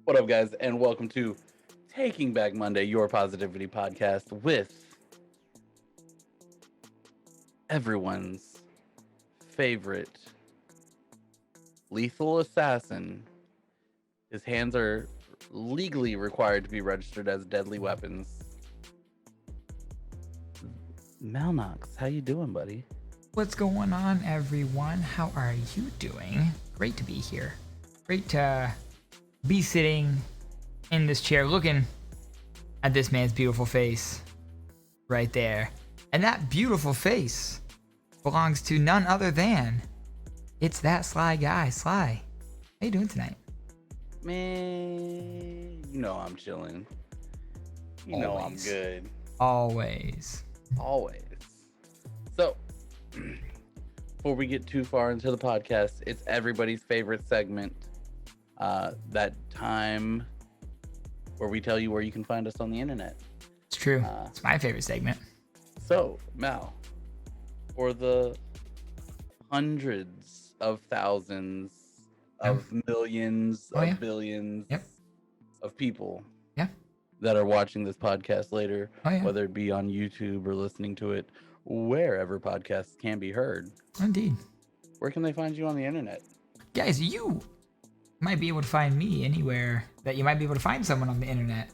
What up, guys, and welcome to Taking Back Monday, your positivity podcast with everyone's favorite lethal assassin. His hands are legally required to be registered as deadly weapons. Malnox, how you doing, buddy? What's going on, everyone? How are you doing? Great to be here. Great to be sitting in this chair looking at this man's beautiful face right there. And that beautiful face belongs to none other than it's that Sly guy. Sly, how you doing tonight? Man, you know I'm chilling. You know I'm good. Always. So, before we get too far into the podcast, it's everybody's favorite segment. That time where we tell you where you can find us on the internet. It's true. It's my favorite segment. So, Mal, for the hundreds of thousands of millions of billions of people that are watching this podcast later, whether it be on YouTube or listening to it wherever podcasts can be heard. Indeed. Where can they find you on the internet? Guys, you might be able to find me anywhere that you might be able to find someone on the internet.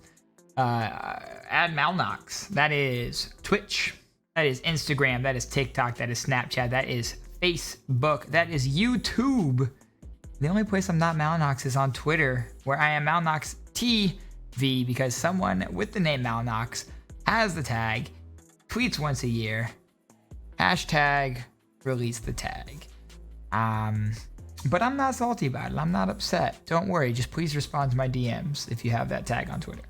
Add Malnox. That is Twitch. That is Instagram. That is TikTok. That is Snapchat. That is Facebook. That is YouTube. The only place I'm not Malnox is on Twitter, where I am Malnox TV, because someone with the name Malnox has the tag, tweets once a year, hashtag release the tag. But I'm not salty about it. I'm not upset. Don't worry. Just please respond to my DMs if you have that tag on Twitter.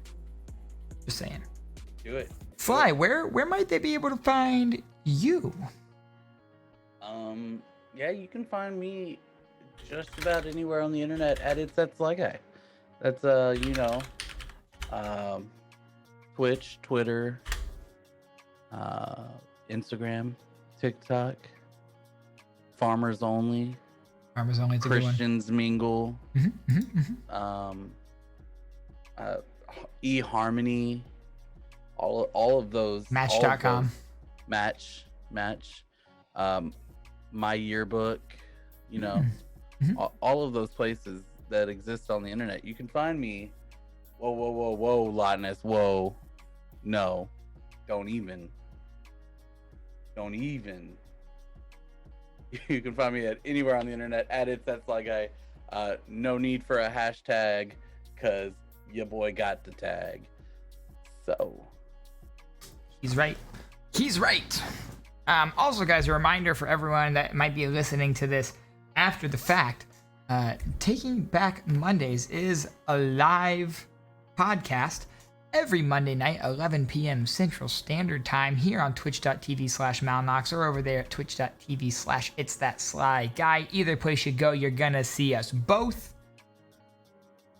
Just saying. Do it. Fly, where might they be able to find you? Yeah, you can find me just about anywhere on the internet at It's That Sly Guy. That's Twitch, Twitter, Instagram, TikTok, Farmers Only. Farmers Only, it's a good one. Christians Mingle, eHarmony, all of those. Match.com. Match, My Yearbook, all of those places that exist on the internet. You can find me. Whoa, Loudness, whoa. No, don't even. You can find me at anywhere on the internet at It's That Sly Guy. No need for a hashtag, cause your boy got the tag. So he's right. Also, guys, a reminder for everyone that might be listening to this after the fact. Taking Back Mondays is a live podcast every Monday night, 11 p.m. Central Standard Time, here on twitch.tv/Malnox or over there at twitch.tv/It's That Sly Guy. Either place you go, you're gonna see us both.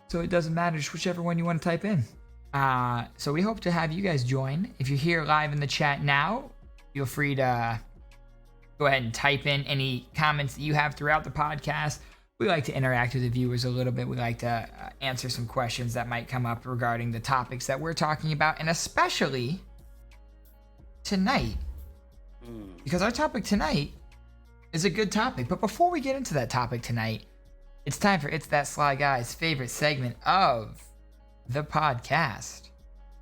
So it doesn't matter, just whichever one you want to type in. So we hope to have you guys join. If you're here live in the chat now, feel free to go ahead and type in any comments that you have throughout the podcast. We like to interact with the viewers a little bit. We like to answer some questions that might come up regarding the topics that we're talking about, and especially tonight, because our topic tonight is a good topic. But before we get into that topic tonight, it's time for It's That Sly Guy's favorite segment of the podcast.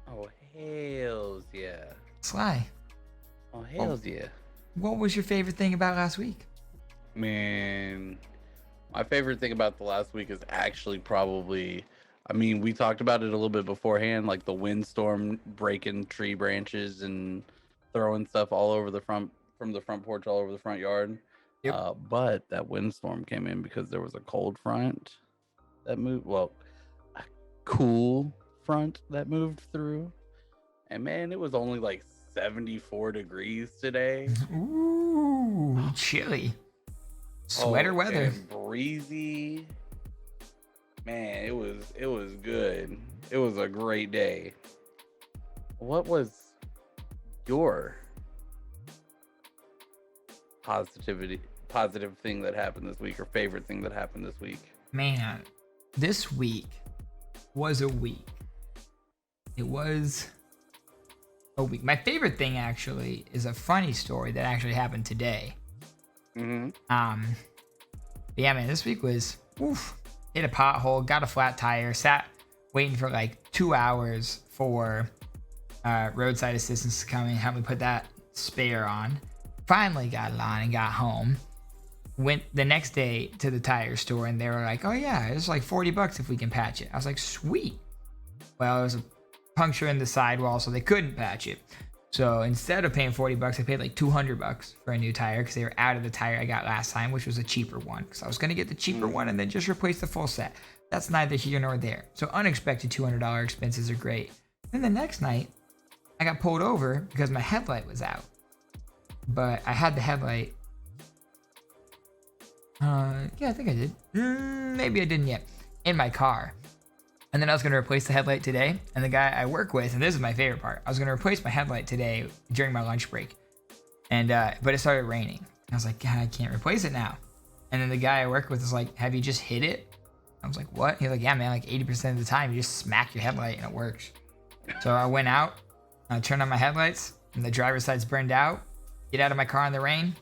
Oh, hells yeah. Sly. Oh, hells yeah. What was your favorite thing about last week? Man, my favorite thing about the last week is actually probably, we talked about it a little bit beforehand, like the windstorm breaking tree branches and throwing stuff all over the front, from the front porch all over the front yard. Yep. But that windstorm came in because there was a cold front that moved, a cool front that moved through. And man, it was only like 74 degrees today. Ooh, chilly. Sweater weather. And breezy. Man, it was good. It was a great day. What was your positive thing that happened this week, or favorite thing that happened this week? Man, this week was a week. It was a week. My favorite thing actually is a funny story that actually happened today. Mm-hmm. But yeah, man, this week was hit a pothole, got a flat tire, sat waiting for like 2 hours for roadside assistance to come and help me put that spare on. Finally got it on and got home. Went the next day to the tire store and they were like, oh yeah, it's like $40 if we can patch it. I was like, sweet. Well, it was a puncture in the sidewall, so they couldn't patch it. So instead of paying $40, I paid like $200 for a new tire because they were out of the tire I got last time, which was a cheaper one. Because I was going to get the cheaper one and then just replace the full set. That's neither here nor there. So unexpected $200 expenses are great. Then the next night, I got pulled over because my headlight was out. But I had the headlight. Yeah, I think I did. Maybe I didn't yet. In my car. And then I was going to replace the headlight today. And the guy I work with, and this is my favorite part, I was going to replace my headlight today during my lunch break. And but it started raining. And I was like, God, I can't replace it now. And then the guy I work with was like, have you just hit it? I was like, what? He's like, yeah, man, like 80% of the time you just smack your headlight and it works. So I went out, I turned on my headlights, and the driver's side's burned out. Get out of my car in the rain,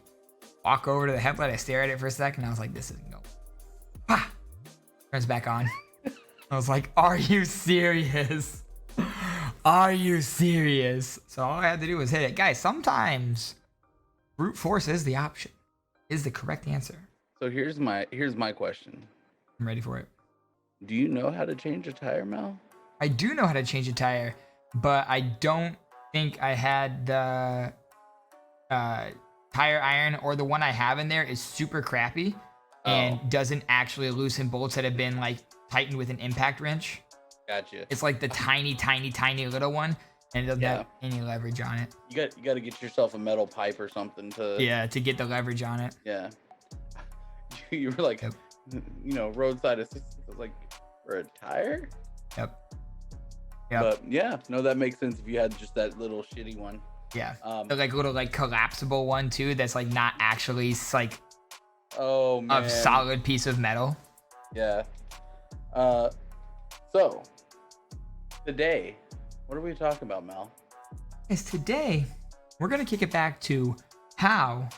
walk over to the headlight, I stare at it for a second, and I was like, this isn't going. Ah! Turns back on. I was like, are you serious? Are you serious? So all I had to do was hit it. Guys, sometimes brute force is the option, is the correct answer. So here's my question. I'm ready for it. Do you know how to change a tire, Mel? I do know how to change a tire, but I don't think I had the tire iron, or the one I have in there is super crappy and doesn't actually loosen bolts that have been like tightened with an impact wrench. Gotcha. It's like the tiny little one, and it doesn't have any leverage on it. You got to get yourself a metal pipe or something to get the leverage on it. Yeah. You were like, roadside assistance. I was like, for a tire? Yep. But yeah, no, that makes sense if you had just that little shitty one. Yeah. The like little like collapsible one too. That's like not actually like a solid piece of metal. Yeah. So today, what are we talking about, Mel? Is today we're gonna kick it back to how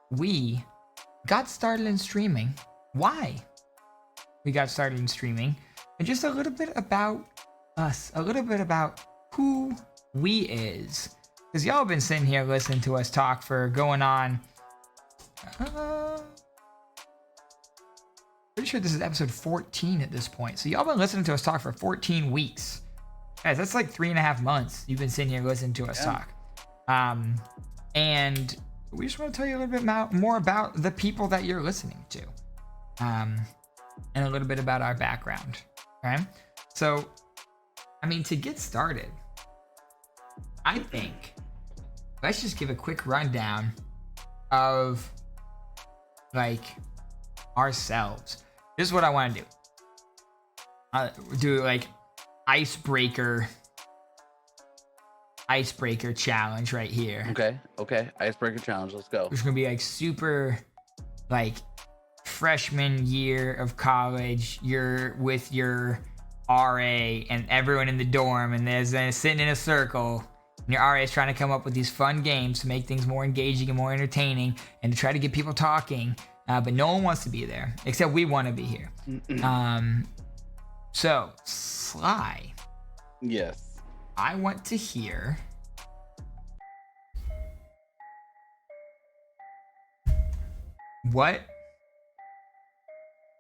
we got started in streaming, why we got started in streaming, and just a little bit about us, a little bit about who we is. Because y'all been sitting here listening to us talk for going on, pretty sure this is episode 14 at this point. So y'all been listening to us talk for 14 weeks. Guys, that's like 3.5 months you've been sitting here listening to us talk. And we just want to tell you a little bit more about the people that you're listening to. And a little bit about our background. Okay? So, I mean, to get started, I think let's just give a quick rundown of like ourselves. This is what I want to do. Do like icebreaker challenge right here. Okay. Icebreaker challenge. Let's go. It's gonna be like super like freshman year of college. You're with your RA and everyone in the dorm, and there's sitting in a circle. And your RA is trying to come up with these fun games to make things more engaging and more entertaining, and to try to get people talking. But no one wants to be there, except we want to be here. So, Sly. Yes. I want to hear what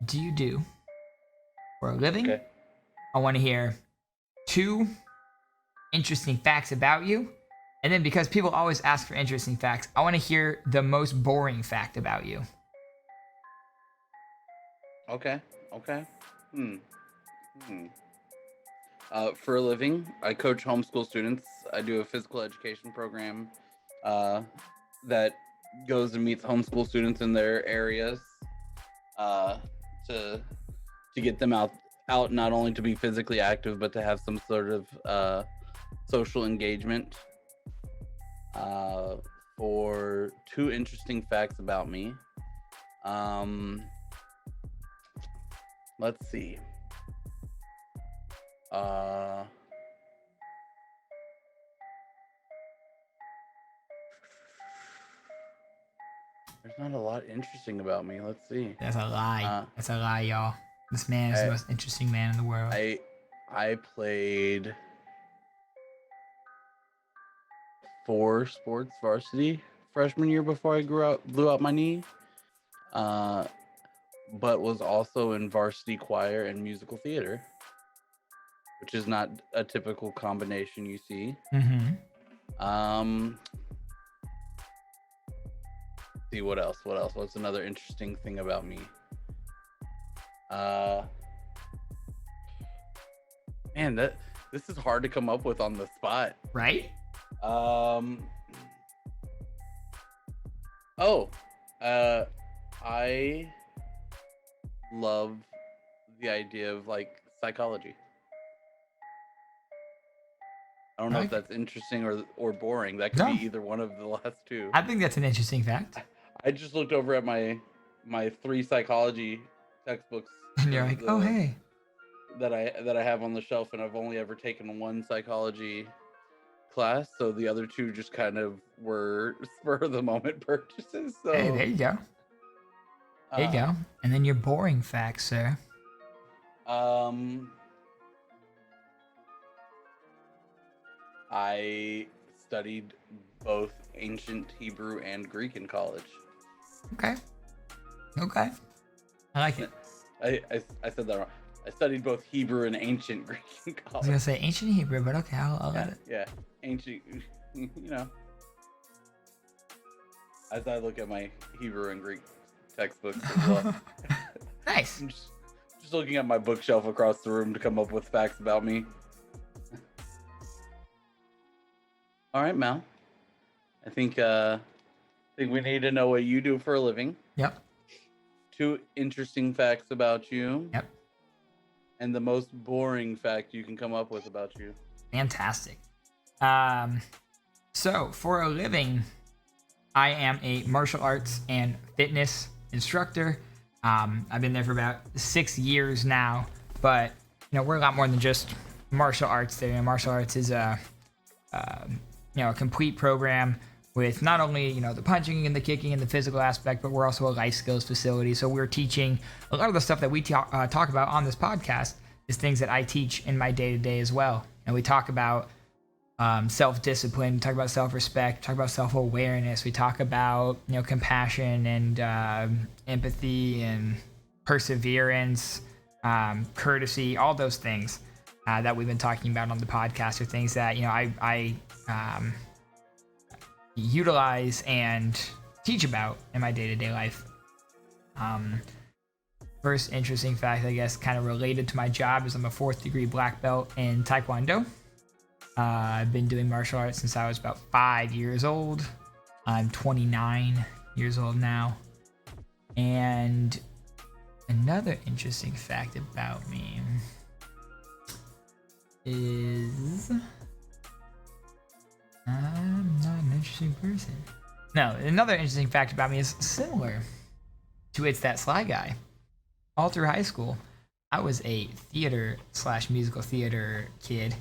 do you do for a living? Okay. I want to hear 2 interesting facts about you. And then because people always ask for interesting facts, I want to hear the most boring fact about you. Okay. For a living, I coach homeschool students. I do a physical education program that goes and meets homeschool students in their areas to get them out not only to be physically active, but to have some sort of social engagement. For 2 interesting facts about me. Let's see. Uh, there's not a lot interesting about me. Let's see. That's a lie. Uh, That's a lie, y'all. This man is the I most interesting man in the world. I played 4 sports varsity freshman year before I blew out my knee. Uh, but was also in varsity choir and musical theater, which is not a typical combination you see. Um, see what else? What else? What's another interesting thing about me? Man, this is hard to come up with on the spot. Right? I love the idea of like psychology. I don't know if that's interesting or boring. That could be either one of the last two. I think that's an interesting fact. I just looked over at my 3 psychology textbooks. And you're like, oh hey. That I have on the shelf, and I've only ever taken 1 psychology class, so the other 2 just kind of were spur of the moment purchases. So hey, there you go. There you go. And then your boring facts, sir. I studied both ancient Hebrew and Greek in college. Okay. I like it. I said that wrong. I studied both Hebrew and ancient Greek in college. I was gonna say ancient Hebrew, but okay, I'll let it. Yeah, ancient. You know, as I look at my Hebrew and Greek textbooks as well. Nice. I'm just looking at my bookshelf across the room to come up with facts about me. All right, Mal. I think we need to know what you do for a living. Yep. 2 interesting facts about you. Yep. And the most boring fact you can come up with about you. Fantastic. So for a living, I am a martial arts and fitness instructor. I've been there for about 6 years now, but we're a lot more than just martial arts there. Martial arts is a complete program with not only the punching and the kicking and the physical aspect, but we're also a life skills facility. So we're teaching a lot of the stuff that we talk about on this podcast is things that I teach in my day-to-day as well. And we talk about self-discipline, talk about self-respect, talk about self-awareness. We talk about compassion and empathy and perseverance, courtesy, all those things that we've been talking about on the podcast are things that I utilize and teach about in my day-to-day life. First interesting fact, I guess, kind of related to my job is I'm a 4th degree black belt in Taekwondo. I've been doing martial arts since I was about 5 years old. I'm 29 years old now. And another interesting fact about me is I'm not an interesting person. No, another interesting fact about me is similar to It's That Sly Guy. All through high school, I was a theater/musical theater kid.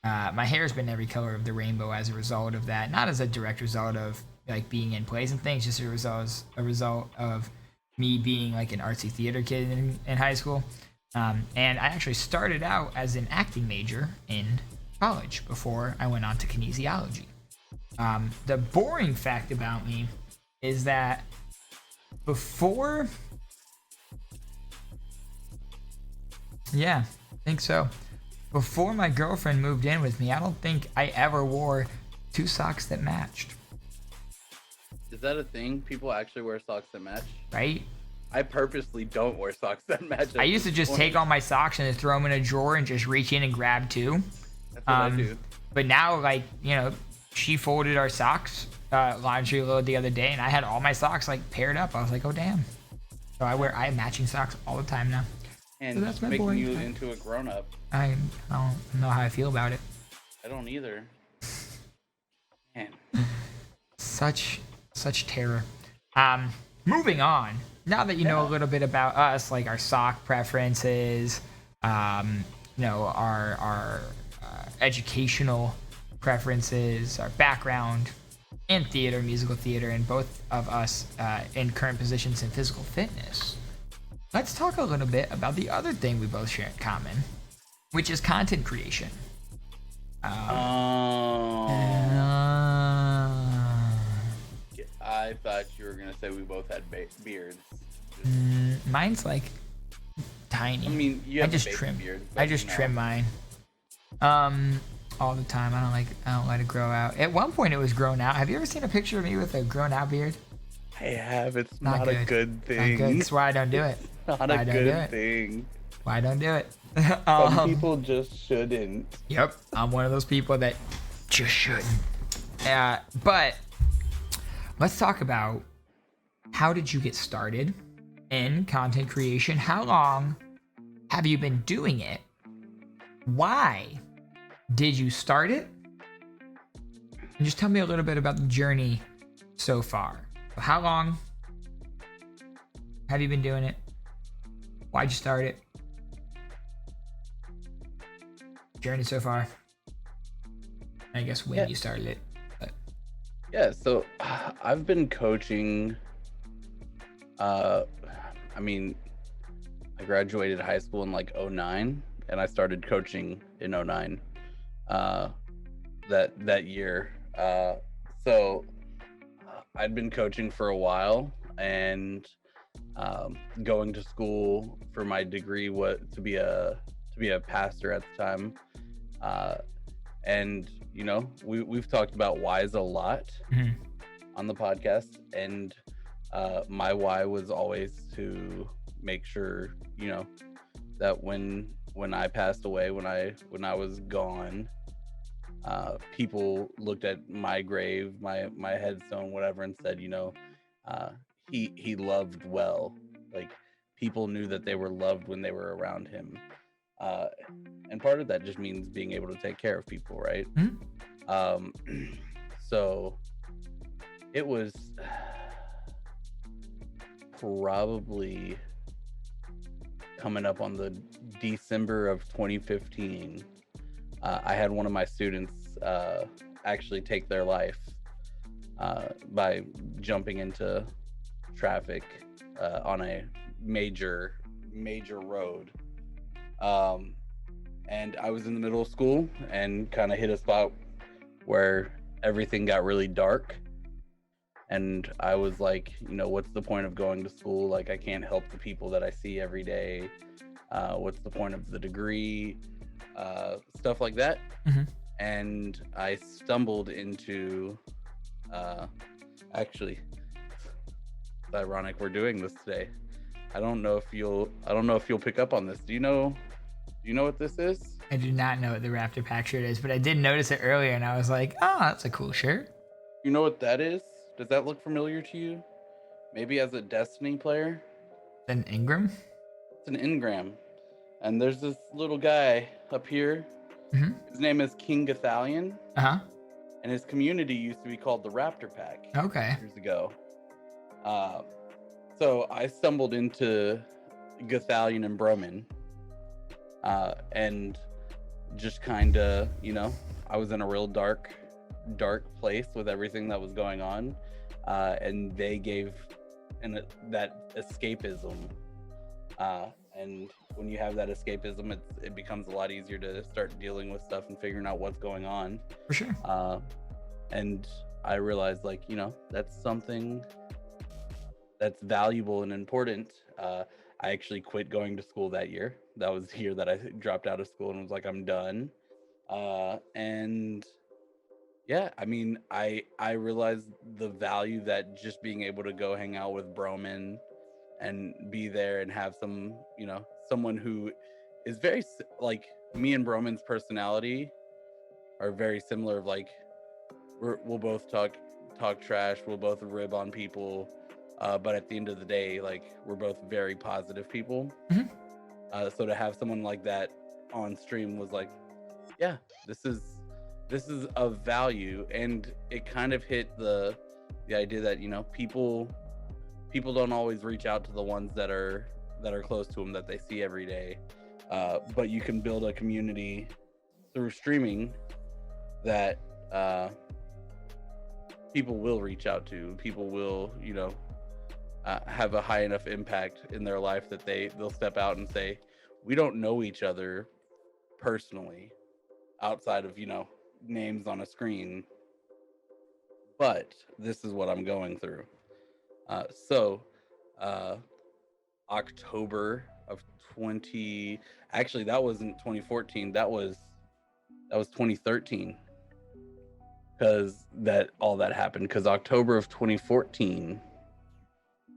My hair's been every color of the rainbow as a result of that. Not as a direct result of like being in plays and things, just a result of me being like an artsy theater kid in high school. And I actually started out as an acting major in college before I went on to kinesiology. The boring fact about me is that before... Yeah, I think so. Before my girlfriend moved in with me, I don't think I ever wore 2 socks that matched. Is that a thing? People actually wear socks that match? Right? I purposely don't wear socks that match. I used to just take all my socks and throw them in a drawer and just reach in and grab 2. That's what I do. But now, like, she folded our socks laundry load the other day, and I had all my socks like paired up. I was like, oh damn. So I have matching socks all the time now. And so that's my making boy. you into a grown-up. I don't know how I feel about it. I don't either. Man. Such terror. Moving on. Now that you know a little bit about us, like our sock preferences, our educational preferences, our background in theater, musical theater, and both of us in current positions in physical fitness, let's talk a little bit about the other thing we both share in common, which is content creation. I thought you were gonna say we both had beards. Mine's like tiny. I mean, you have I just a baby trim. beard. I just trim mine. All the time. I don't let it grow out. At one point, it was grown out. Have you ever seen a picture of me with a grown out beard? I have. It's not a good thing. Not good. That's why I don't do it. Not a good thing. Why I don't do it? Some people just shouldn't. Yep, I'm one of those people that just shouldn't. But let's talk about, how did you get started in content creation? How long have you been doing it? Why did you start it? And just tell me a little bit about the journey so far. How long have you been doing it? Why'd you start it? Journey so far. I guess when you started it. But. Yeah, so I've been coaching. I graduated high school in like 2009, and I started coaching in 2009. That year. So I'd been coaching for a while, and going to school for my degree to be a pastor at the time. And we've talked about whys a lot on the podcast, and my why was always to make sure that when I passed away, when I was gone, people looked at my grave, my headstone, whatever, and said, he loved well. Like, people knew that they were loved when they were around him. And part of that just means being able to take care of people, right? So it was probably coming up on the December of 2015. I had one of my students actually take their life by jumping into traffic on a major road. And I was in the middle of school and kind of hit a spot where everything got really dark. And I was like, what's the point of going to school? Like, I can't help the people that I see every day. What's the point of the degree? Stuff like that. And I stumbled into, actually, it's ironic we're doing this today. I don't know if you'll pick up on this. Do you know what this is? I do not know what the Raptor Pack shirt is, but I did notice it earlier, and I was like, oh, that's a cool shirt. You know what that is? Does that look familiar to you? Maybe as a Destiny player? An Ingram? It's an Ingram. And there's this little guy up here. His name is King Gathalion. And his community used to be called the Raptor Pack. Okay. Years ago. So I stumbled into Gathalion and Broman. And just kind of, I was in a real dark place with everything that was going on. And they gave that escapism. And when you have that escapism, it becomes a lot easier to start dealing with stuff and figuring out what's going on. For sure. And I realized, that's something that's valuable and important. I actually quit going to school that year. That was the year that I dropped out of school and was like, I'm done. And yeah, I realized the value that just being able to go hang out with Broman and be there and have someone who is very, like, me and Broman's personality are very similar. Of like, we'll both talk trash, we'll both rib on people, but at the end of the day, like, we're both very positive people. So to have someone like that on stream was like, yeah, this is of value. And it kind of hit the idea that people don't always reach out to the ones that are close to them, that they see every day. but you can build a community through streaming that people will reach out to. People will, have a high enough impact in their life that they'll step out and say, we don't know each other personally outside of, names on a screen, but this is what I'm going through. So October of 20, actually that wasn't 2014, that was 2013, because all that happened because October of 2014,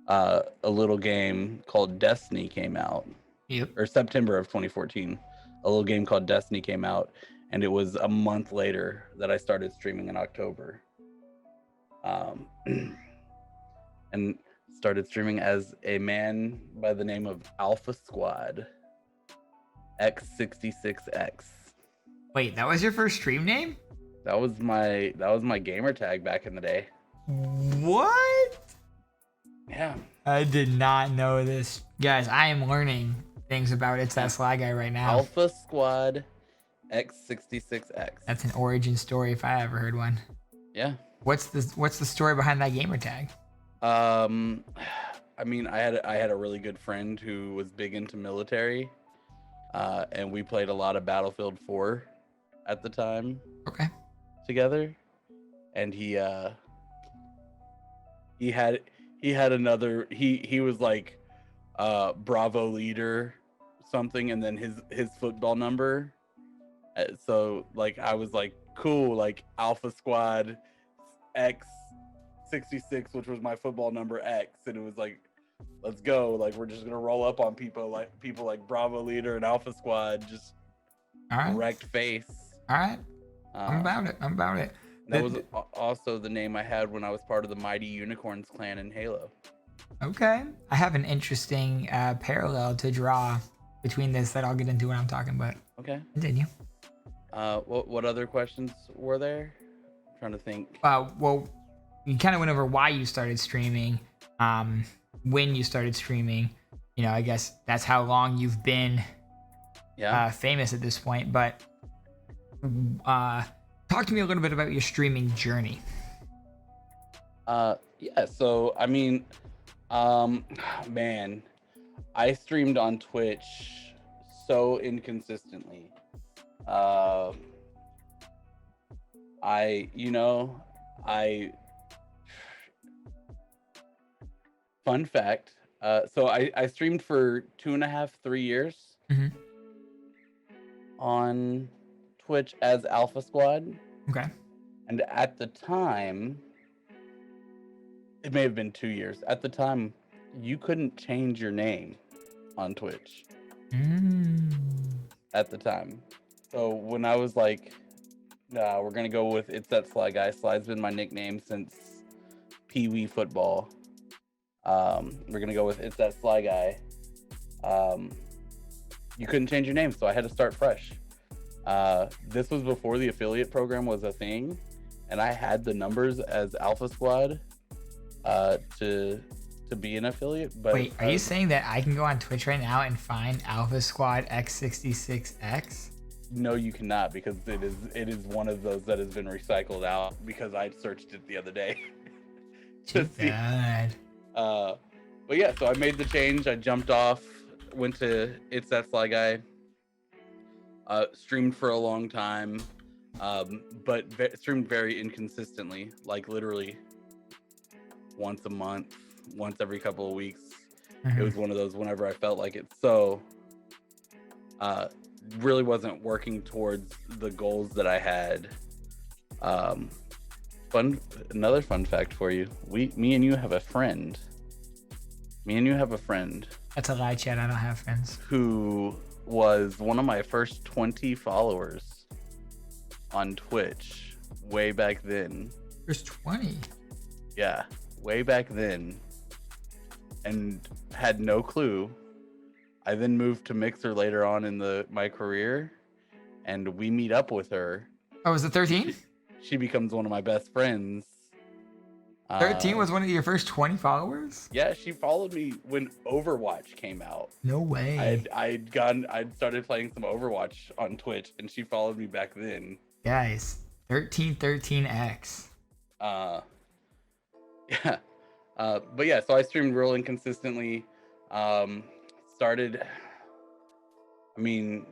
a little game called Destiny came out. Yep. Or September of 2014, a little game called Destiny came out, and it was a month later that I started streaming in October. And started streaming as a man by the name of Alpha Squad X66X. Wait, that was your first stream name? That was my gamer tag back in the day. What? Yeah. I did not know this. Guys, I am learning things about It's That Sly Guy right now. Alpha Squad X66X. That's an origin story if I ever heard one. Yeah. What's the story behind that gamer tag? I mean, I had a really good friend who was big into military, and we played a lot of Battlefield 4 at the time. Okay. Together, and he had another, he was like Bravo leader something, and then his football number. So like I was like, cool, like Alpha Squad X66, which was my football number X, and it was like, let's go, like we're just gonna roll up on people like Bravo leader and Alpha Squad, just all right, direct face. All right, I'm about it. That was also the name I had when I was part of the Mighty Unicorns clan in Halo. Okay, I have an interesting parallel to draw between this that I'll get into when I'm talking, but Okay. Continue. What other questions were there? I'm trying to think. Well, you kind of went over why you started streaming, when you started streaming. I guess that's how long you've been famous at this point. But talk to me a little bit about your streaming journey. Yeah. So I mean, man, I streamed on Twitch so inconsistently. Fun fact. So I streamed for 2.5, 3 years on Twitch as Alpha Squad. Okay. And at the time, it may have been 2 years. At the time, you couldn't change your name on Twitch. At the time. So when I was like, nah, we're going to go with It's That Sly Guy. Sly's been my nickname since Pee Wee football. We're going to go with It's That Sly Guy. You couldn't change your name, so I had to start fresh. This was before the affiliate program was a thing, and I had the numbers as Alpha Squad to be an affiliate. But wait, are you saying that I can go on Twitch right now and find Alpha Squad X66X? No, you cannot, because it is one of those that has been recycled out, because I searched it the other day. Too bad. But yeah, so I made the change. I jumped off, went to It's That Sly Guy. Streamed for a long time, but streamed very inconsistently, like literally once a month, once every couple of weeks. It was one of those whenever I felt like it. So really wasn't working towards the goals that I had. Another fun fact for you. Me and you have a friend. That's a lie, Chad. I don't have friends. Who was one of my first 20 followers on Twitch way back then. There's 20. Yeah, way back then. And had no clue. I then moved to Mixer later on in my career, and we meet up with her. Oh, was it 13? She becomes one of my best friends. 13 was one of your first 20 followers? Yeah, she followed me when Overwatch came out. No way. I'd started playing some Overwatch on Twitch, and she followed me back then. Guys, 1313X. Uh, yeah. But yeah, so I streamed real inconsistently. Started, I mean,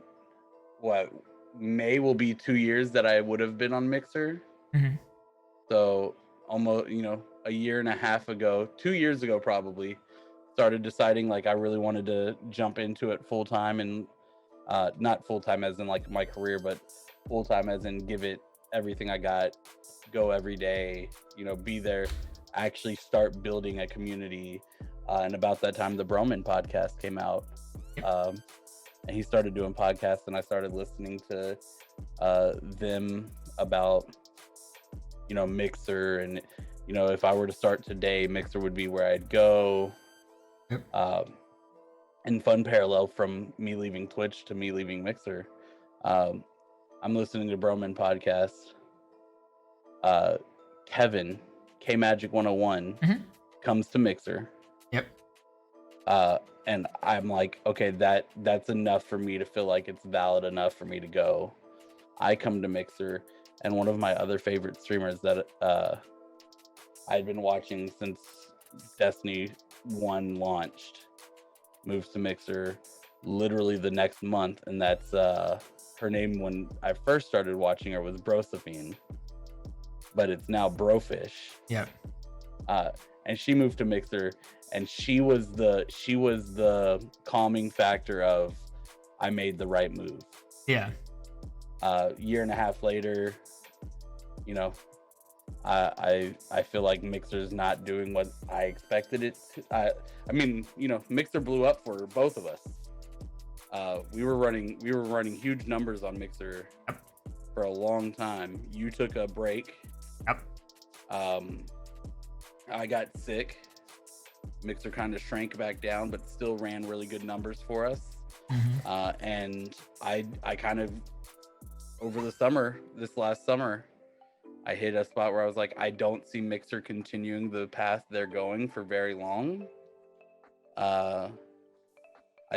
what, May will be 2 years that I would have been on Mixer. Mm-hmm. So almost, a year and a half ago, 2 years ago probably, started deciding like I really wanted to jump into it full time, and not full time as in like my career, but full time as in give it everything I got, go every day, be there, actually start building a community. And about that time, the Broman podcast came out. And he started doing podcasts, and I started listening to them about, Mixer, and if I were to start today, Mixer would be where I'd go. Yep. And fun parallel from me leaving Twitch to me leaving Mixer. I'm listening to Broman podcast. Kevin, K Magic 101, comes to Mixer. Yep. And I'm like, okay, that's enough for me to feel like it's valid enough for me to go. I come to Mixer, and one of my other favorite streamers that I'd been watching since Destiny 1 launched moves to Mixer literally the next month, and that's her name when I first started watching her was Brosephine, but it's now Brofish. Yep. And she moved to Mixer, and she was the calming factor of I made the right move. Yeah. Year and a half later, I feel like Mixer's not doing what I expected it to. I mean, Mixer blew up for both of us. We were running huge numbers on Mixer for a long time. You took a break. Yep. I got sick. Mixer kind of shrank back down, but still ran really good numbers for us. Mm-hmm. And I kind of, over this last summer, I hit a spot where I was like, I don't see Mixer continuing the path they're going for very long. I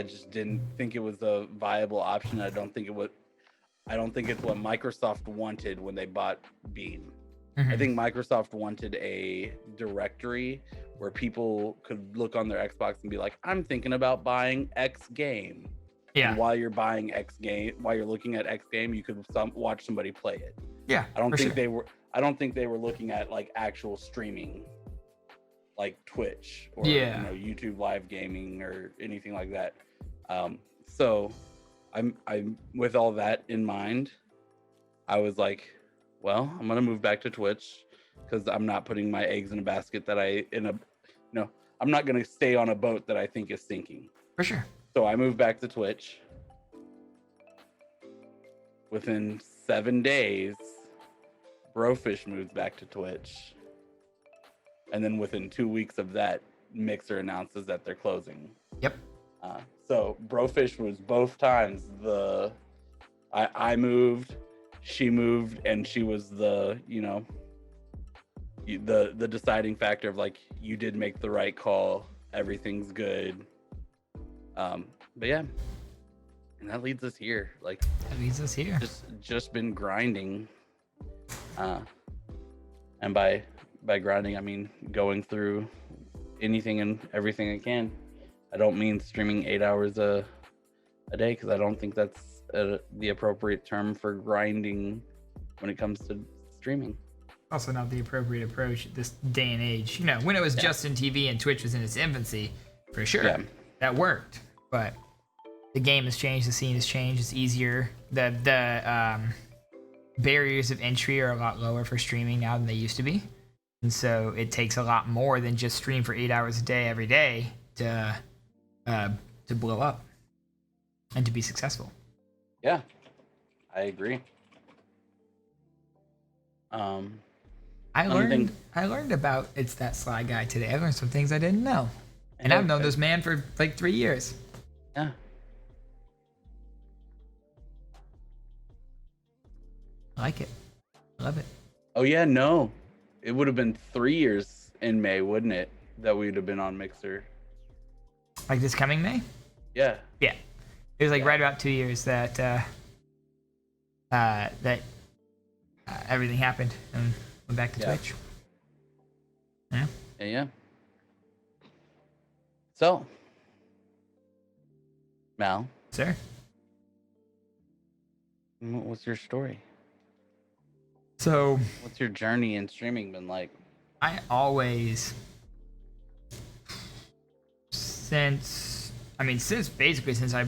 just didn't think it was a viable option. I don't think it's what Microsoft wanted when they bought Beam. Mm-hmm. I think Microsoft wanted a directory where people could look on their Xbox and be like, I'm thinking about buying X game. Yeah. And while you're buying X game, while you're looking at X game, you could watch somebody play it. Yeah. I don't think they were looking at like actual streaming, like Twitch or YouTube live gaming or anything like that. So I'm with all that in mind, I was like, well, I'm gonna move back to Twitch because I'm not putting my eggs in a basket I'm not gonna stay on a boat that I think is sinking. For sure. So I moved back to Twitch. Within 7 days, Brofish moves back to Twitch. And then within 2 weeks of that, Mixer announces that they're closing. Yep. So Brofish was both times I moved, she moved, and she was the deciding factor of like, you did make the right call, everything's good. But yeah, and that leads us here. Just been grinding. And by grinding, I mean going through anything and everything I can. I don't mean streaming 8 hours a day, because I don't think that's the appropriate term for grinding when it comes to streaming. Also not the appropriate approach this day and age. When it was Justin TV and Twitch was in its infancy, for sure, that worked. But the game has changed, the scene has changed, it's easier. The barriers of entry are a lot lower for streaming now than they used to be. And so it takes a lot more than just stream for 8 hours a day every day to blow up and to be successful. Yeah, I agree. I learned about It's That Sly Guy today. I learned some things I didn't know. And I've known this man for like 3 years. Yeah. I like it. I love it. Oh yeah, no. It would have been 3 years in May, wouldn't it? That we'd have been on Mixer. Like this coming May? Yeah. Yeah. It was like right about 2 years that everything happened and went back to Twitch. Yeah. Yeah. So, Mal, Sir? what's your story? So, What's your journey in streaming been like? I always, since basically since I,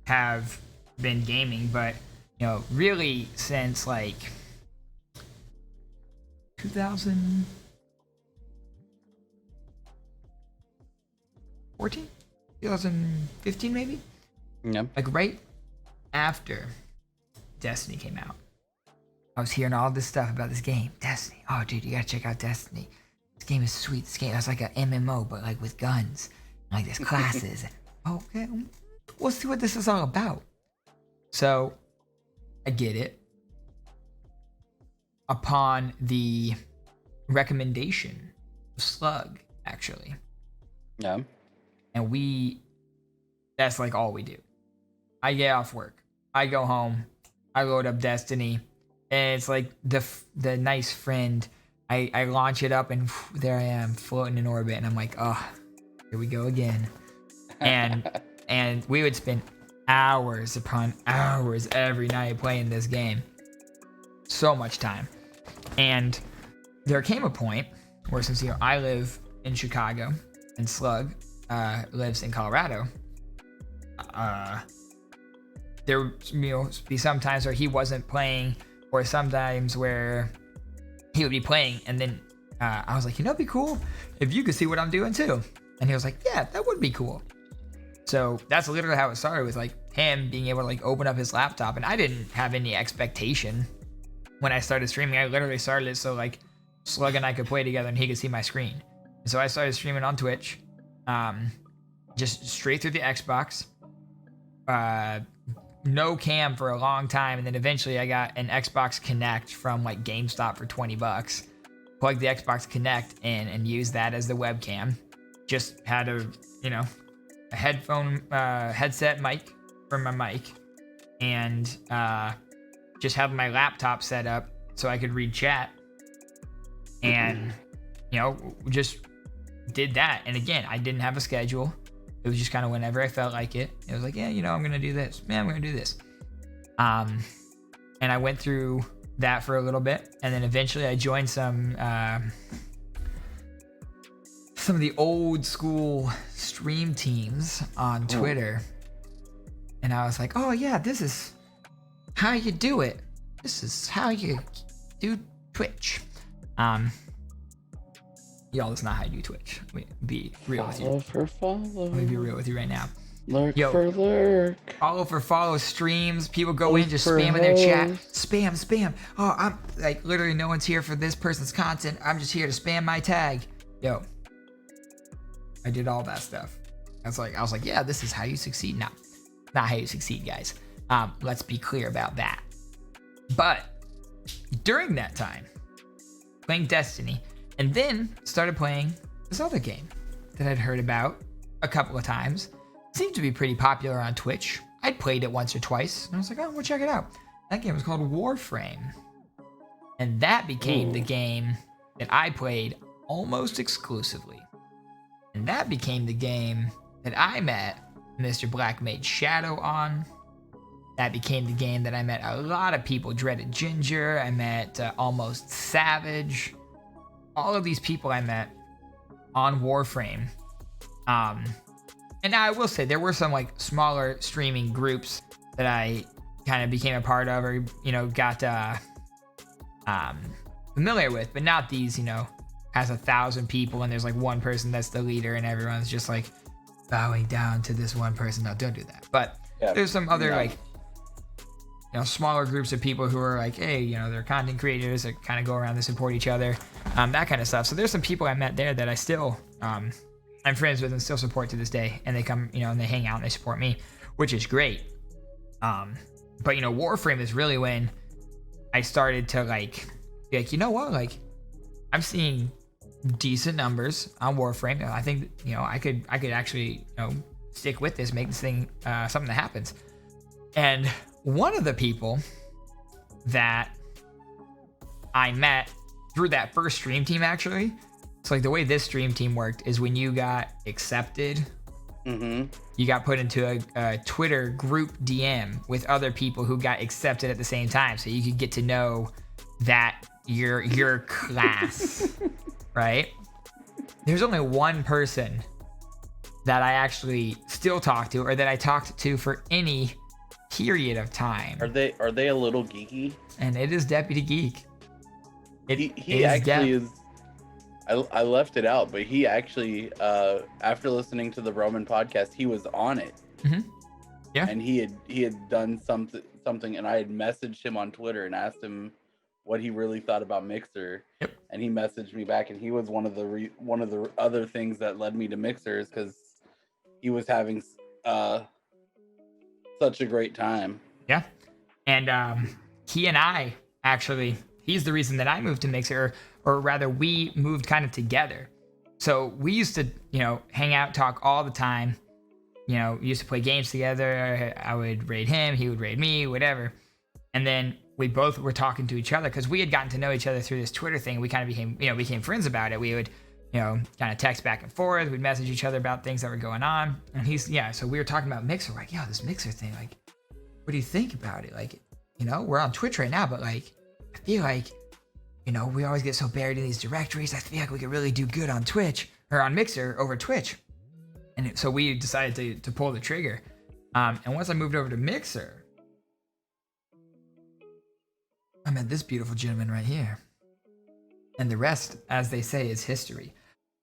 have been gaming, but, really since like 2014, 2015 maybe? Yeah. Like right after Destiny came out. I was hearing all this stuff about this game, Destiny. Oh, dude, you gotta check out Destiny. This game is sweet. This game is like an MMO, but like with guns. Like there's classes. Okay, we'll see what this is all about. So, I get it. Upon the recommendation of Slug, actually. Yeah. And that's like all we do. I get off work. I go home. I load up Destiny. And it's like the nice friend. I launch it up and there I am floating in orbit. And I'm like, oh, here we go again. And we would spend hours upon hours every night playing this game. So much time. And there came a point where since I live in Chicago and Slug lives in Colorado, there would be some times where he wasn't playing, or sometimes where he would be playing, and then I was like, it'd be cool if you could see what I'm doing too. And he was like, yeah, that would be cool. So that's literally how it started, with like him being able to like open up his laptop, and I didn't have any expectation when I started streaming. I literally started it so like Slug and I could play together and he could see my screen. And so I started streaming on Twitch, just straight through the Xbox. No cam for a long time, and then eventually I got an Xbox Connect from like GameStop for $20. Plugged the Xbox Connect in and used that as the webcam. Just had a headset mic for my mic, and just have my laptop set up so I could read chat, and just did that. And again, I didn't have a schedule. It was just kind of whenever I felt like it. It was like, yeah, I'm gonna do this. Man, I'm gonna do this. And I went through that for a little bit, and then eventually I joined some of the old school stream teams on Twitter. And I was like, oh yeah, this is how you do it. This is how you do Twitch. Y'all, that's not how you do Twitch. Let me be real with you. Let me be real with you right now. Lurk for lurk. Follow for follow streams. People go in just spamming their chat. Spam. Oh, I'm like, literally no one's here for this person's content. I'm just here to spam my tag. Yo, I did all that stuff. I was like, yeah, this is how you succeed. No, not how you succeed, guys. Let's be clear about that. But during that time, playing Destiny, and then started playing this other game that I'd heard about a couple of times. It seemed to be pretty popular on Twitch. I'd played it once or twice, and I was like, oh, we'll check it out. That game was called Warframe. And that became the game that I played almost exclusively. And that became the game that I met Mr. Black Mage Shadow on. That became the game that I met a lot of people. Dreaded Ginger, I met Almost Savage. All of these people I met on Warframe. And now I will say there were some like smaller streaming groups that I kind of became a part of, or got familiar with, but not these, has 1,000 people and there's like one person that's the leader and everyone's just like bowing down to this one person. No, don't do that. But there's some other like smaller groups of people who are like, hey, they're content creators that kind of go around and support each other, that kind of stuff. So there's some people I met there that I still I'm friends with and still support to this day, and they come and they hang out and they support me, which is great. But Warframe is really when I started to like be like, you know what, like I'm seeing decent numbers on Warframe. I think I could actually stick with this, make this thing something that happens. And one of the people that I met through that first stream team, actually, it's like the way this stream team worked is when you got accepted, you got put into a Twitter group DM with other people who got accepted at the same time, so you could get to know that your class, right? There's only one person that I actually still talk to, or that I talked to for any period of time. Are they a little geeky? And it is Deputy Geek. He actually is. I left it out, but he actually, after listening to the Roman podcast, he was on it. Yeah. And he had done something, and I had messaged him on Twitter and asked him what he really thought about Mixer. Yep. And he messaged me back, and he was one of the other things that led me to Mixer, is because he was having such a great time. Yeah. And he and I actually, he's the reason that I moved to Mixer, or rather we moved kind of together. So we used to, hang out, talk all the time. We used to play games together. I would raid him, he would raid me, whatever. And then we both were talking to each other because we had gotten to know each other through this Twitter thing. We kind of became friends about it. We would, kind of text back and forth. We'd message each other about things that were going on. And so we were talking about Mixer. We're like, this Mixer thing, like, what do you think about it? Like, we're on Twitch right now, but like, I feel like, we always get so buried in these directories. I feel like we could really do good on Twitch, or on Mixer over Twitch. And so we decided to pull the trigger. And once I moved over to Mixer, I met this beautiful gentleman right here. And the rest, as they say, is history.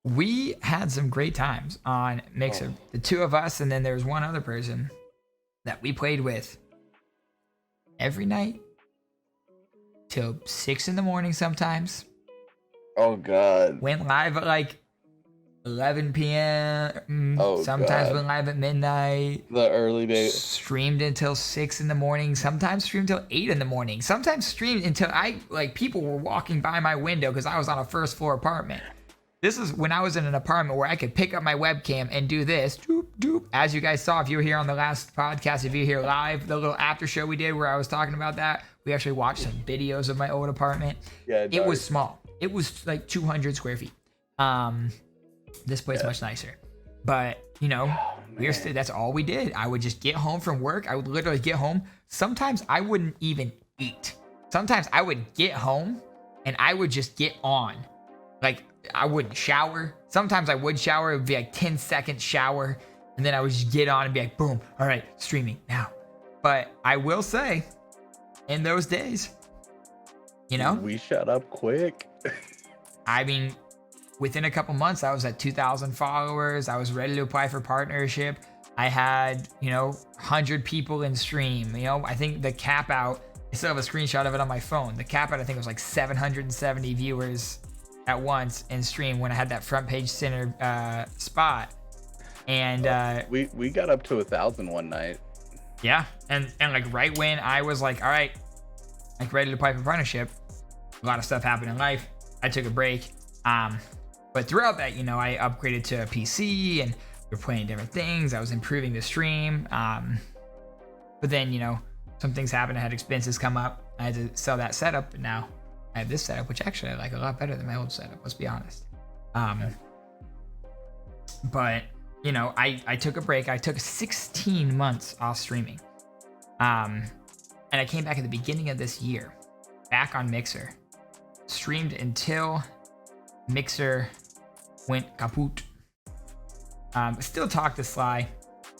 We had some great times on Mixer. The two of us, and then there was one other person that we played with every night till 6 a.m. sometimes. Oh God. Went live at like 11 p.m. Sometimes God. went live at midnight. The early days. Streamed until 6 a.m. Sometimes streamed until 8 a.m. Sometimes streamed until people were walking by my window because I was on a first floor apartment. This is when I was in an apartment where I could pick up my webcam and do this. Doop, doop. As you guys saw, if you were here on the last podcast, if you were here live, the little after show we did where I was talking about that, we actually watched some videos of my old apartment. Yeah, it was small. It was like 200 square feet. This place much nicer. But, that's all we did. I would just get home from work. I would literally get home. Sometimes I wouldn't even eat. Sometimes I would get home and I would just get on. Like, I wouldn't shower. Sometimes I would shower. It would be like 10-second shower. And then I would just get on and be like, boom. All right, streaming now. But I will say, in those days, we shut up quick. I mean, within a couple months, I was at 2,000 followers. I was ready to apply for partnership. I had, 100 people in stream. I think the cap out, I still have a screenshot of it on my phone. The cap out, I think, was like 770 viewers at once in stream when I had that front page center spot. And we got up to 1,000 one night. Yeah, and like right when I was like, all right, like ready to apply for partnership, a lot of stuff happened in life. I took a break. But throughout that, I upgraded to a PC and we were playing different things. I was improving the stream. But then, some things happened. I had expenses come up. I had to sell that setup, and now I have this setup, which actually I like a lot better than my old setup, let's be honest. But, I took a break. I took 16 months off streaming. And I came back at the beginning of this year, back on Mixer. Streamed until Mixer went kaput. Still talked to Sly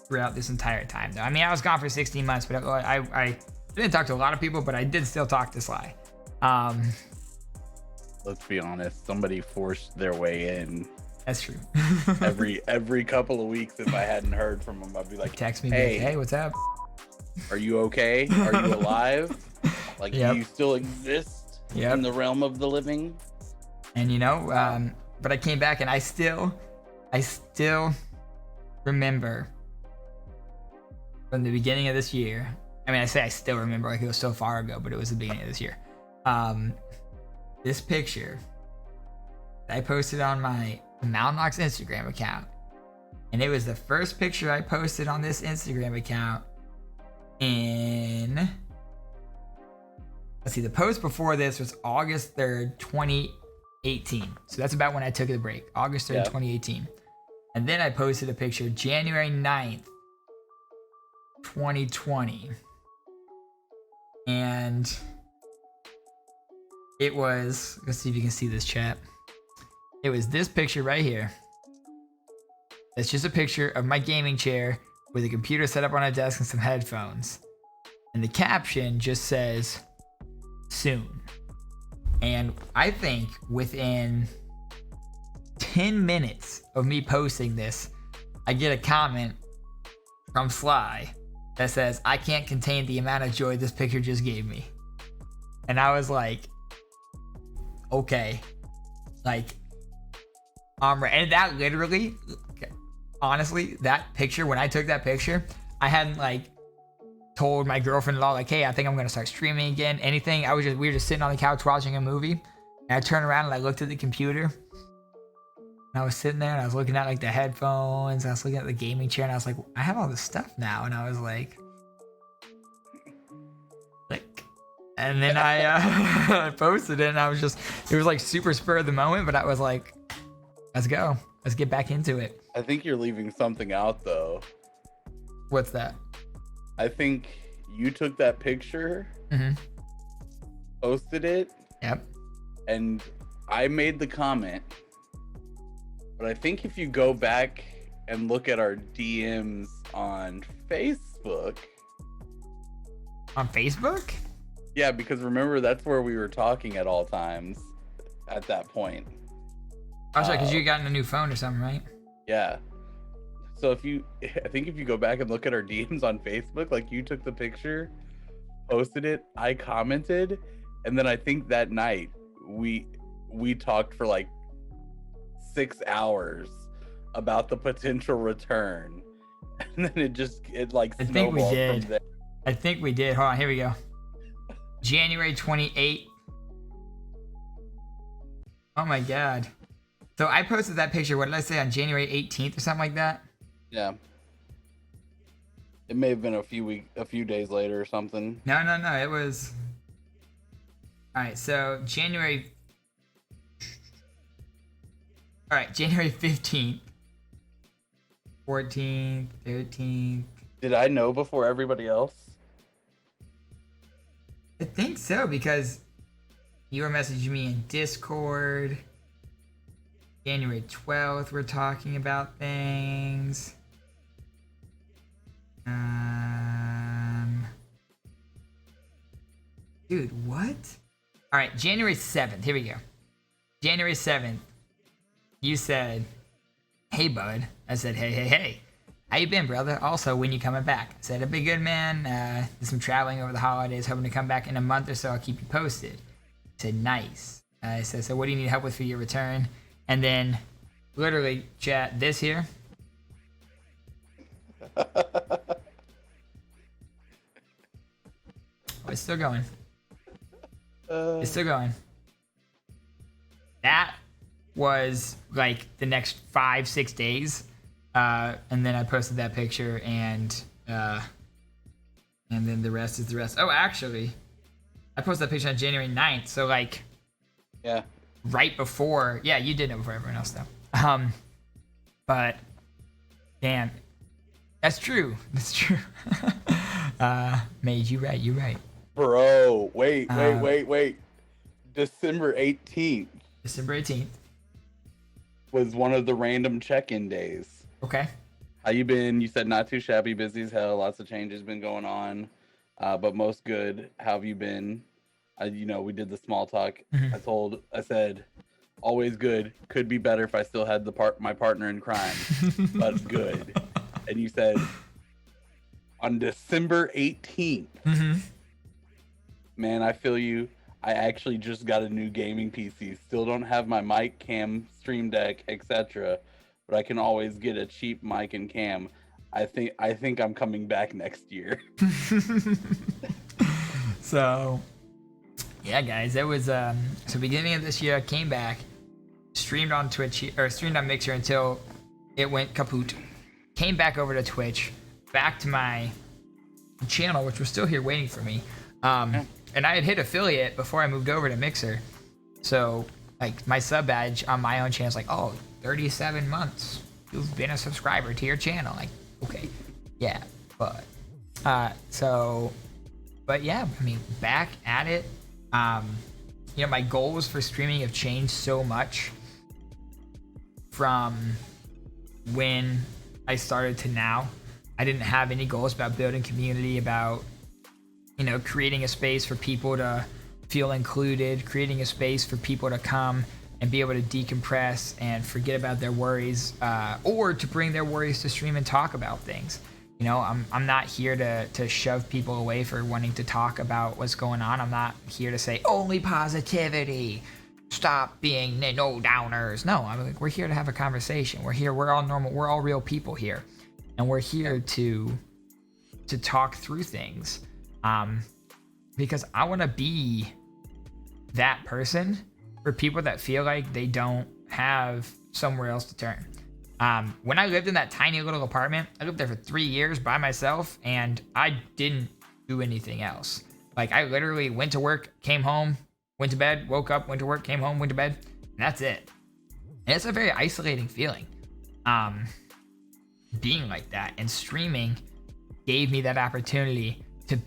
throughout this entire time, though. I mean, I was gone for 16 months, but I didn't talk to a lot of people, but I did still talk to Sly. Let's be honest, somebody forced their way in. That's true. every couple of weeks, if I hadn't heard from them, I'd be like, text me, hey, what's up? Are you okay? Are you alive? Like, Yep. do you still exist in the realm of the living? And but I came back and I still remember from the beginning of this year. I mean, I say I still remember, like it was so far ago, but it was the beginning of this year. This picture I posted on my Malnox Instagram account. And it was the first picture I posted on this Instagram account in... Let's see, the post before this was August 3rd, 2018. So that's about when I took the break. August 3rd, 2018. And then I posted a picture January 9th, 2020. And it was... Let's see if you can see this, chat. It was this picture right here. It's just a picture of my gaming chair with a computer set up on a desk and some headphones. And the caption just says, soon. And I think within 10 minutes of me posting this, I get a comment from Sly that says, I can't contain the amount of joy this picture just gave me. And I was like, okay. Like, and that literally... Honestly, that picture, when I took that picture, I hadn't like told my girlfriend-in-law, like, hey, I think I'm gonna start streaming again, anything. We were just sitting on the couch watching a movie, and I turned around and I looked at the computer, and I was sitting there and I was looking at like the headphones, and I was looking at the gaming chair, and I was like, I have all this stuff now, and I was like, and then I I posted it, and I was just, it was like super spur of the moment, but I was like, let's go, let's get back into it. I think you're leaving something out though. What's that? I think you took that picture, posted it. Yep. And I made the comment. But I think if you go back and look at our DMs on Facebook. On Facebook? Yeah, because remember, that's where we were talking at all times at that point. Oh, sorry, because you gotten a new phone or something, right? Yeah. So I think if you go back and look at our DMs on Facebook, like you took the picture, posted it, I commented, and then I think that night we talked for like 6 hours about the potential return, and then it like snowballed. I think we did. From there. I think we did. Hold on, here we go. January 28th. Oh my god. So I posted that picture, what did I say, on January 18th or something like that? Yeah. It may have been a few days later or something. No, it was... Alright, so January 15th, 14th, 13th. Did I know before everybody else? I think so, because you were messaging me in Discord. January 12th, we're talking about things. Dude, what? All right, January 7th. Here we go. January 7th. You said, "Hey, bud." I said, "Hey. How you been, brother? Also, when you coming back?" I said, "I've been good, man. Did some traveling over the holidays. Hoping to come back in a month or so. I'll keep you posted." I said, "Nice." I said, "So what do you need help with for your return?" And then, literally, chat, this here. Oh, it's still going. It's still going. That was like the next 5-6 days. And then I posted that picture, and then the rest is the rest. Oh, actually, I posted that picture on January 9th. So like, yeah. Right before, yeah, you did know before everyone else though. But damn, that's true. That's true. Mage, you right. Bro, wait. December 18th. December 18th was one of the random check-in days. Okay. How you been? You said not too shabby, busy as hell. Lots of changes been going on, but most good. How have you been? We did the small talk. Mm-hmm. I said, always good. Could be better if I still had my partner in crime, but good. And you said, on December 18th, man, I feel you. I actually just got a new gaming PC. Still don't have my mic, cam, stream deck, etc. But I can always get a cheap mic and cam. I think I'm coming back next year. So, yeah, guys, that was so beginning of this year I came back, streamed on Twitch or streamed on Mixer until it went kaput. Came back over to Twitch, back to my channel, which was still here waiting for me. And I had hit affiliate before I moved over to Mixer. So like my sub badge on my own channel is like, oh, 37 months. You've been a subscriber to your channel. Like, okay. Yeah. But yeah, I mean, back at it. My goals for streaming have changed so much from when I started to now. I didn't have any goals about building community, about creating a space for people to feel included, creating a space for people to come and be able to decompress and forget about their worries, or to bring their worries to stream and talk about things. I'm not here to shove people away for wanting to talk about what's going on. I'm not here to say only positivity, stop being no downers. No, I'm like, we're here to have a conversation. We're all normal, we're all real people here, and we're here to talk through things. Because I want to be that person for people that feel like they don't have somewhere else to turn. When I lived in that tiny little apartment, I lived there for 3 years by myself, and I didn't do anything else. Like, I literally went to work, came home, went to bed, woke up, went to work, came home, went to bed, and that's it. And it's a very isolating feeling, being like that. And streaming gave me that opportunity to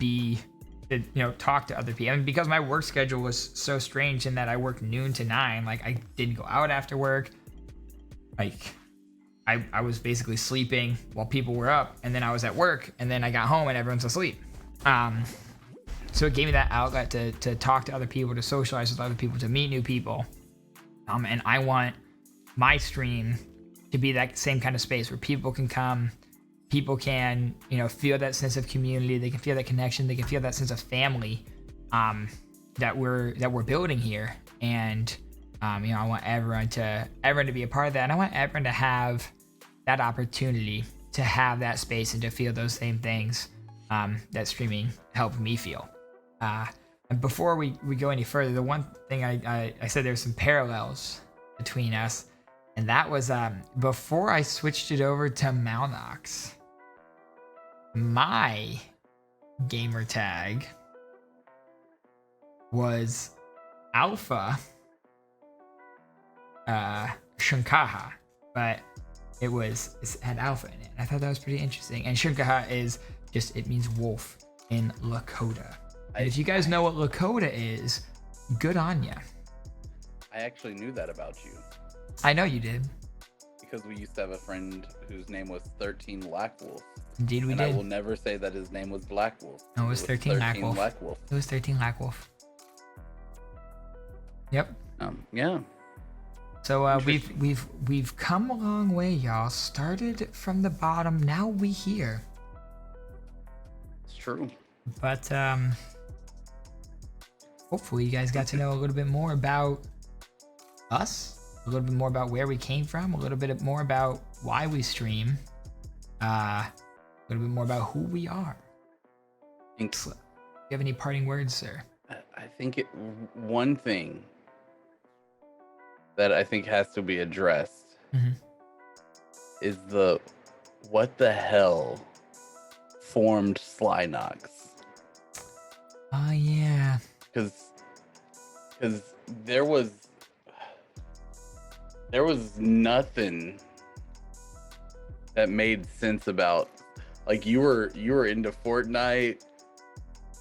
talk to other people. And because my work schedule was so strange in that I worked noon to 9, like I didn't go out after work. Like I was basically sleeping while people were up, and then I was at work, and then I got home and everyone's asleep. So it gave me that outlet to talk to other people, to socialize with other people, to meet new people. And I want my stream to be that same kind of space where people can come. People can, feel that sense of community. They can feel that connection. They can feel that sense of family that we're building here. And I want everyone to be a part of that. And I want everyone to have that opportunity to have that space and to feel those same things that streaming helped me feel. And before we go any further, the one thing I said there's some parallels between us, and that was before I switched it over to Malnox. My gamer tag was Alpha Shunkaha, but it had Alpha in it. I thought that was pretty interesting. And Shunkaha it means wolf in Lakota. And if you guys know what Lakota is, good on ya. I actually knew that about you. I know you did. Because we used to have a friend whose name was 13 Black Wolf. Indeed, we and did. I will never say that his name was Black Wolf. No, it was 13 Black Wolf. Black Wolf. It was 13 Black Wolf. Yep. Yeah. So we've come a long way, y'all. Started from the bottom, now we here. It's true. But hopefully you guys got to know a little bit more about us, a little bit more about where we came from, a little bit more about why we stream, a little bit more about who we are. Thanks. Do you have any parting words, sir? I think one thing that I think has to be addressed is what the hell formed Slynox. Oh yeah. Because there was nothing that made sense about, like, you were into Fortnite.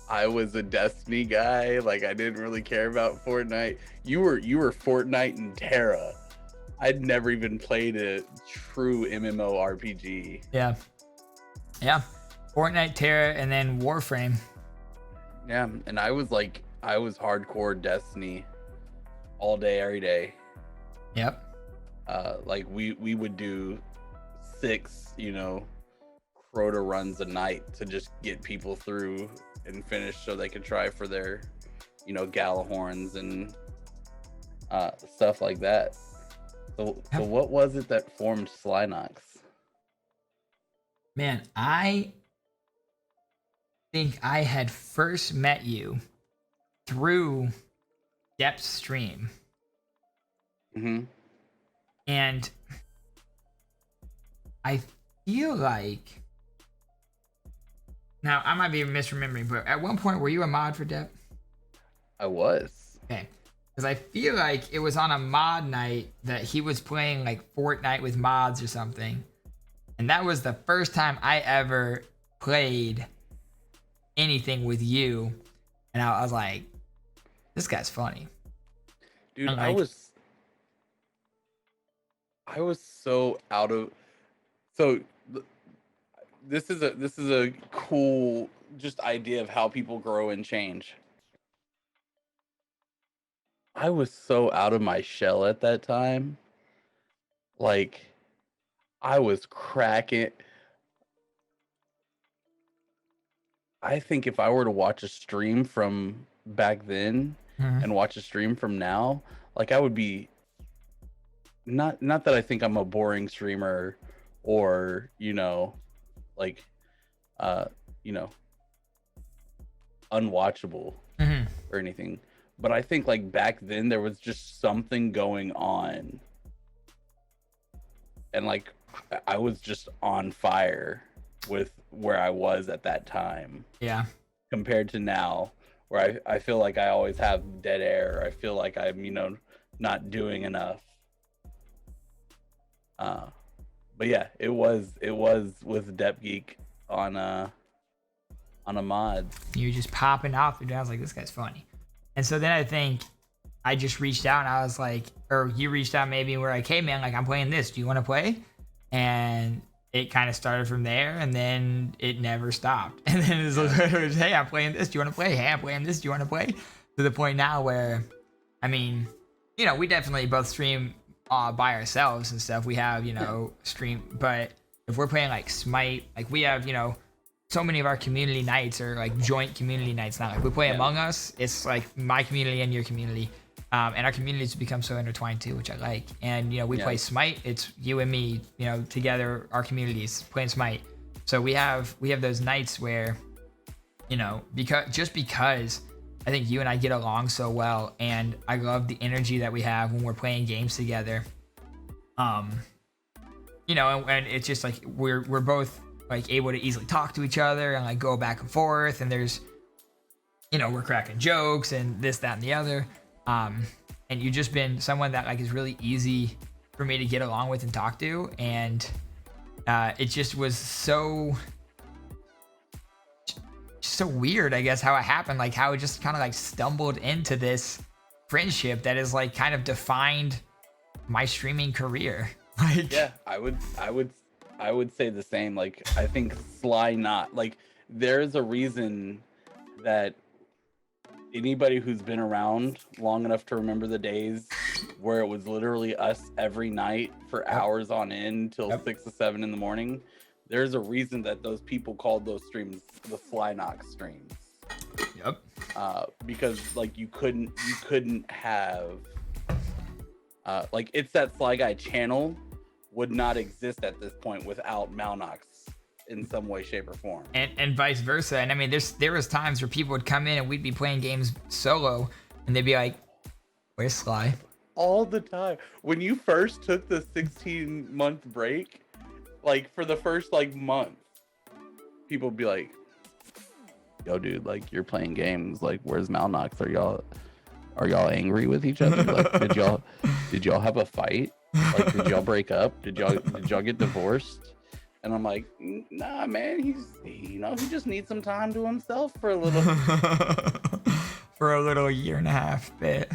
I was a Destiny guy. Like, I didn't really care about Fortnite. You were Fortnite and Terra. I'd never even played a true MMORPG. Yeah. Fortnite, Terra, and then Warframe. Yeah, and I was hardcore Destiny all day, every day. Yep. Like we would do 6, Crota runs a night to just get people through and finish so they could try for their, Galahorns and stuff like that. So what was it that formed Slynox? Man, I think I had first met you through Depth's stream. And I feel like, now I might be misremembering, but at one point were you a mod for Dep? I was. Okay. Because I feel like it was on a mod night that he was playing like Fortnite with mods or something. And that was the first time I ever played anything with you. And I was like, this guy's funny. Dude, And, I like, was so out of so this is a cool just idea of how people grow and change. I was so out of my shell at that time. Like, I was cracking. I think if I were to watch a stream from back then and watch a stream from now, like I would be not that I think I'm a boring streamer or, like you know, unwatchable or anything. But I think like back then there was just something going on. And like I was just on fire with where I was at that time. Yeah. Compared to now, where I feel like I always have dead air. I feel like I'm, not doing enough. But yeah, it was with Dep Geek on a mod. You were just popping off, and I was like, this guy's funny. And so then I think I just reached out and I was like, or you reached out maybe where I came in, like, I'm playing this. Do you want to play? And it kind of started from there, and then it never stopped. And then it was, hey, I'm playing this. Do you want to play? Hey, I'm playing this. Do you want to play? To the point now where, I mean, we definitely both stream by ourselves and stuff. We have, stream, but if we're playing like Smite, like we have, so many of our community nights are like joint community nights now. Like we play Among Us, it's like my community and your community. And our communities become so intertwined too, which I like. And, we play Smite, it's you and me, together, our communities playing Smite. So we have those nights where, because I think you and I get along so well, and I love the energy that we have when we're playing games together. And it's just like we're both like able to easily talk to each other and like go back and forth, and there's we're cracking jokes and this, that, and the other. And you've just been someone that like is really easy for me to get along with and talk to, and it just was so weird, I guess, how it happened, like how it just kind of like stumbled into this friendship that is like kind of defined my streaming career. Like, yeah, I would say the same. Like, I think Sly Not, like, there's a reason that anybody who's been around long enough to remember the days where it was literally us every night for hours on end till 6 or 7 in the morning, there's a reason that those people called those streams the Sly Knox streams. Yep. Because like you couldn't have like, it's that Sly Guy channel would not exist at this point without Malnox in some way, shape, or form. And vice versa. And I mean, there was times where people would come in and we'd be playing games solo, and they'd be like, "Where's Sly?" All the time. When you first took the 16-month break, like for the first like month, people would be like, "Yo, dude, like you're playing games. Like, where's Malnox? Are y'all angry with each other? Like, did y'all have a fight? Like, did y'all break up? Did y'all get divorced?" And I'm like, "Nah, man, he just needs some time to himself for a little." For a little year and a half bit.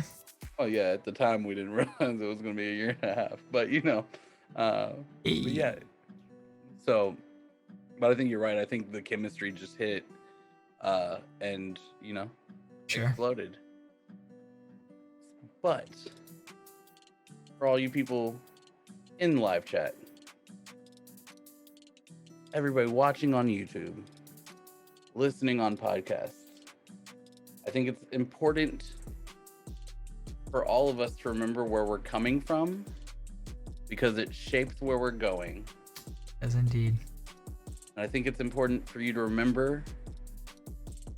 Oh yeah, at the time we didn't realize it was gonna be a year and a half, but but yeah. So, but I think you're right. I think the chemistry just hit, and Sure. exploded. But for all you people in live chat, everybody watching on YouTube, listening on podcasts, I think it's important for all of us to remember where we're coming from, because it shapes where we're going. Yes, indeed. And I think it's important for you to remember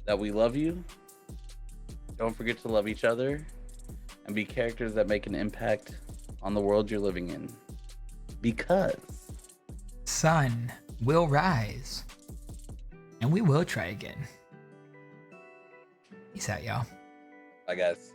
that we love you. Don't forget to love each other and be characters that make an impact on the world you're living in. because sun will rise, and we will try again. Peace out, y'all. I guess.